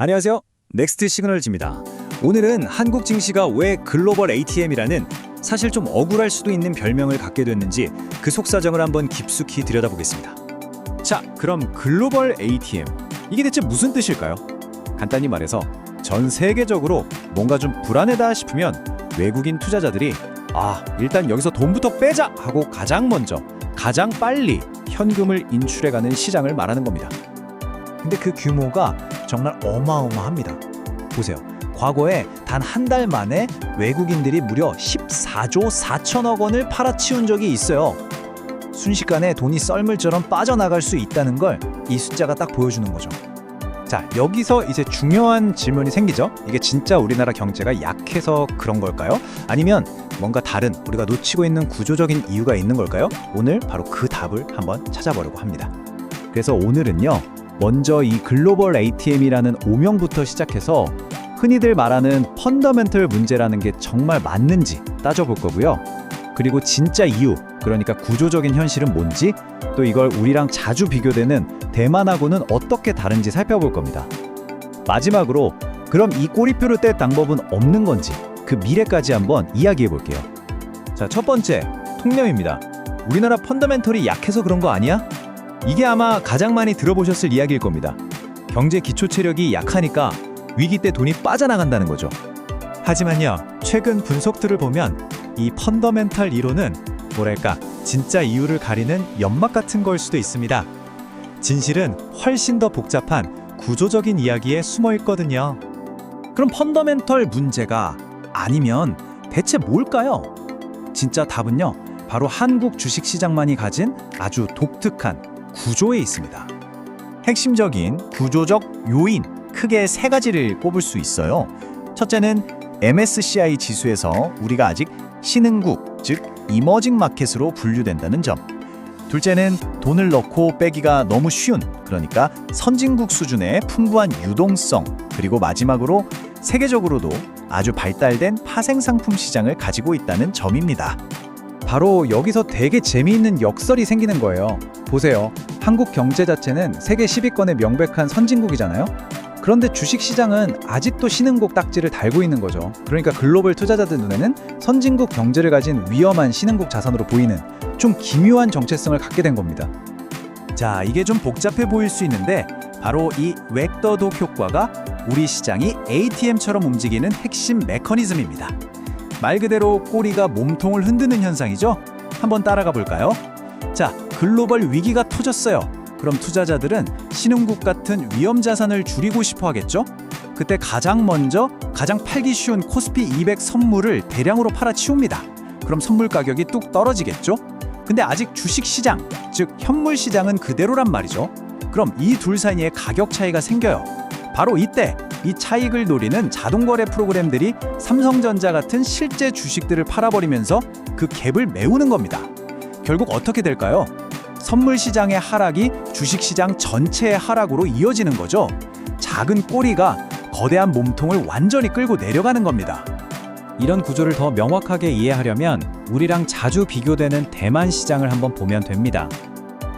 안녕하세요. 넥스트 시그널즈입니다. 오늘은 한국 증시가 왜 글로벌 ATM이라는 사실 좀 억울할 수도 있는 별명을 갖게 됐는지 그 속사정을 한번 깊숙이 들여다보겠습니다. 자, 그럼 글로벌 ATM, 이게 대체 무슨 뜻일까요? 간단히 말해서 전 세계적으로 뭔가 좀 불안하다 싶으면 외국인 투자자들이 일단 여기서 돈부터 빼자 하고 가장 먼저, 가장 빨리 현금을 인출해가는 시장을 말하는 겁니다. 근데 그 규모가 정말 어마어마합니다. 보세요. 과거에 단 한 달 만에 외국인들이 무려 14조 4천억 원을 팔아치운 적이 있어요. 순식간에 돈이 썰물처럼 빠져나갈 수 있다는 걸 이 숫자가 딱 보여주는 거죠. 자, 여기서 이제 중요한 질문이 생기죠. 이게 진짜 우리나라 경제가 약해서 그런 걸까요? 아니면 뭔가 다른 우리가 놓치고 있는 구조적인 이유가 있는 걸까요? 오늘 바로 그 답을 한번 찾아보려고 합니다. 그래서 오늘은요, 먼저 이 글로벌 ATM이라는 오명부터 시작해서 흔히들 말하는 펀더멘털 문제라는 게 정말 맞는지 따져볼 거고요. 그리고 진짜 이유, 그러니까 구조적인 현실은 뭔지, 또 이걸 우리랑 자주 비교되는 대만하고는 어떻게 다른지 살펴볼 겁니다. 마지막으로 그럼 이 꼬리표를 뗄 방법은 없는 건지, 그 미래까지 한번 이야기해 볼게요. 자, 첫 번째, 통념입니다. 우리나라 펀더멘털이 약해서 그런 거 아니야? 이게 아마 가장 많이 들어보셨을 이야기일 겁니다. 경제 기초 체력이 약하니까 위기 때 돈이 빠져나간다는 거죠. 하지만요, 최근 분석들을 보면 이 펀더멘털 이론은 뭐랄까, 진짜 이유를 가리는 연막 같은 걸 수도 있습니다. 진실은 훨씬 더 복잡한 구조적인 이야기에 숨어 있거든요. 그럼 펀더멘털 문제가 아니면 대체 뭘까요? 진짜 답은요, 바로 한국 주식시장만이 가진 아주 독특한 구조에 있습니다. 핵심적인 구조적 요인, 크게 세 가지를 꼽을 수 있어요. 첫째는 MSCI 지수에서 우리가 아직 신흥국, 즉 이머징 마켓으로 분류된다는 점. 둘째는 돈을 넣고 빼기가 너무 쉬운, 그러니까 선진국 수준의 풍부한 유동성. 그리고 마지막으로 세계적으로도 아주 발달된 파생상품 시장을 가지고 있다는 점입니다. 바로 여기서 되게 재미있는 역설이 생기는 거예요. 보세요. 한국 경제 자체는 세계 10위권의 명백한 선진국이잖아요. 그런데 주식시장은 아직도 신흥국 딱지를 달고 있는 거죠. 그러니까 글로벌 투자자들 눈에는 선진국 경제를 가진 위험한 신흥국 자산으로 보이는 좀 기묘한 정체성을 갖게 된 겁니다. 자, 이게 좀 복잡해 보일 수 있는데 바로 이 웩더독 효과가 우리 시장이 ATM처럼 움직이는 핵심 메커니즘입니다. 말 그대로 꼬리가 몸통을 흔드는 현상이죠. 한번 따라가 볼까요? 자, 글로벌 위기가 터졌어요. 그럼 투자자들은 신흥국 같은 위험 자산을 줄이고 싶어 하겠죠? 그때 가장 먼저 가장 팔기 쉬운 코스피 200 선물을 대량으로 팔아치웁니다. 그럼 선물 가격이 뚝 떨어지겠죠? 근데 아직 주식시장, 즉 현물시장은 그대로란 말이죠. 그럼 이 둘 사이에 가격 차이가 생겨요. 바로 이때 이 차익을 노리는 자동거래 프로그램들이 삼성전자 같은 실제 주식들을 팔아버리면서 그 갭을 메우는 겁니다. 결국 어떻게 될까요? 선물시장의 하락이 주식시장 전체의 하락으로 이어지는 거죠. 작은 꼬리가 거대한 몸통을 완전히 끌고 내려가는 겁니다. 이런 구조를 더 명확하게 이해하려면 우리랑 자주 비교되는 대만 시장을 한번 보면 됩니다.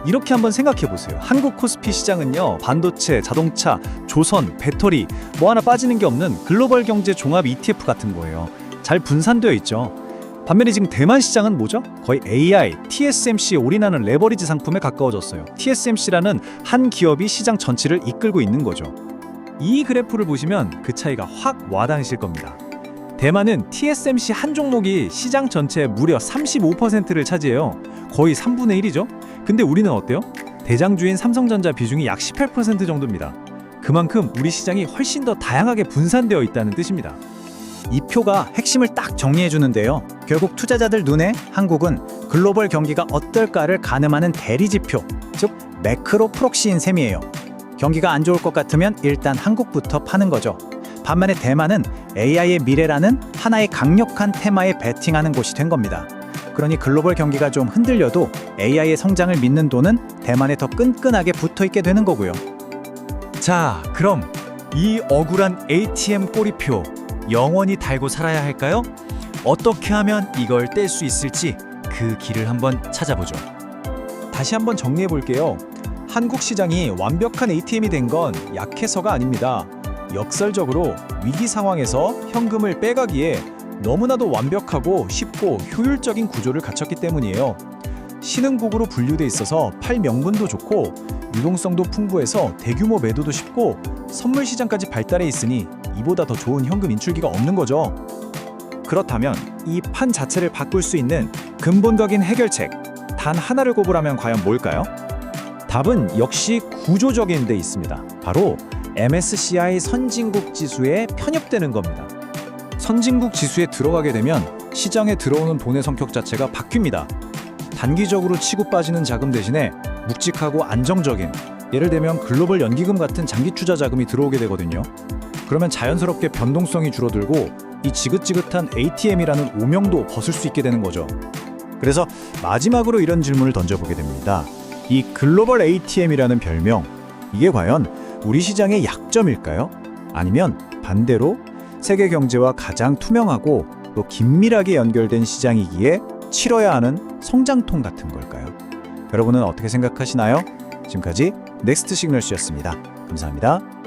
이렇게 한번 생각해 보세요. 한국 코스피 시장은요, 반도체, 자동차, 조선, 배터리 뭐 하나 빠지는 게 없는 글로벌 경제 종합 ETF 같은 거예요. 잘 분산되어 있죠. 반면에 지금 대만 시장은 뭐죠? 거의 AI, TSMC에 올인하는 레버리지 상품에 가까워졌어요. TSMC라는 한 기업이 시장 전체를 이끌고 있는 거죠. 이 그래프를 보시면 그 차이가 확 와닿으실 겁니다. 대만은 TSMC 한 종목이 시장 전체의 무려 35%를 차지해요. 거의 3분의 1이죠? 근데 우리는 어때요? 대장주인 삼성전자 비중이 약 18% 정도입니다. 그만큼 우리 시장이 훨씬 더 다양하게 분산되어 있다는 뜻입니다. 이 표가 핵심을 딱 정리해 주는데요. 결국 투자자들 눈에 한국은 글로벌 경기가 어떨까를 가늠하는 대리지표, 즉 매크로 프록시인 셈이에요. 경기가 안 좋을 것 같으면 일단 한국부터 파는 거죠. 반면에 대만은 AI의 미래라는 하나의 강력한 테마에 베팅하는 곳이 된 겁니다. 그러니 글로벌 경기가 좀 흔들려도 AI의 성장을 믿는 돈은 대만에 더 끈끈하게 붙어있게 되는 거고요. 자, 그럼 이 억울한 ATM 꼬리표 영원히 달고 살아야 할까요? 어떻게 하면 이걸 뗄 수 있을지 그 길을 한번 찾아보죠. 다시 한번 정리해 볼게요. 한국 시장이 완벽한 ATM이 된 건 약해서가 아닙니다. 역설적으로 위기 상황에서 현금을 빼가기에 너무나도 완벽하고 쉽고 효율적인 구조를 갖췄기 때문이에요. 신흥국으로 분류돼 있어서 팔 명분도 좋고 유동성도 풍부해서 대규모 매도도 쉽고 선물 시장까지 발달해 있으니 이보다 더 좋은 현금 인출기가 없는 거죠. 그렇다면 이 판 자체를 바꿀 수 있는 근본적인 해결책 단 하나를 꼽으라면 과연 뭘까요? 답은 역시 구조적인 데 있습니다. 바로 MSCI 선진국 지수에 편입되는 겁니다. 선진국 지수에 들어가게 되면 시장에 들어오는 돈의 성격 자체가 바뀝니다. 단기적으로 치고 빠지는 자금 대신에 묵직하고 안정적인, 예를 들면 글로벌 연기금 같은 장기 투자 자금이 들어오게 되거든요. 그러면 자연스럽게 변동성이 줄어들고 이 지긋지긋한 ATM이라는 오명도 벗을 수 있게 되는 거죠. 그래서 마지막으로 이런 질문을 던져보게 됩니다. 이 글로벌 ATM이라는 별명, 이게 과연 우리 시장의 약점일까요? 아니면 반대로 세계 경제와 가장 투명하고 또 긴밀하게 연결된 시장이기에 치러야 하는 성장통 같은 걸까요? 여러분은 어떻게 생각하시나요? 지금까지 넥스트 시그널스였습니다. 감사합니다.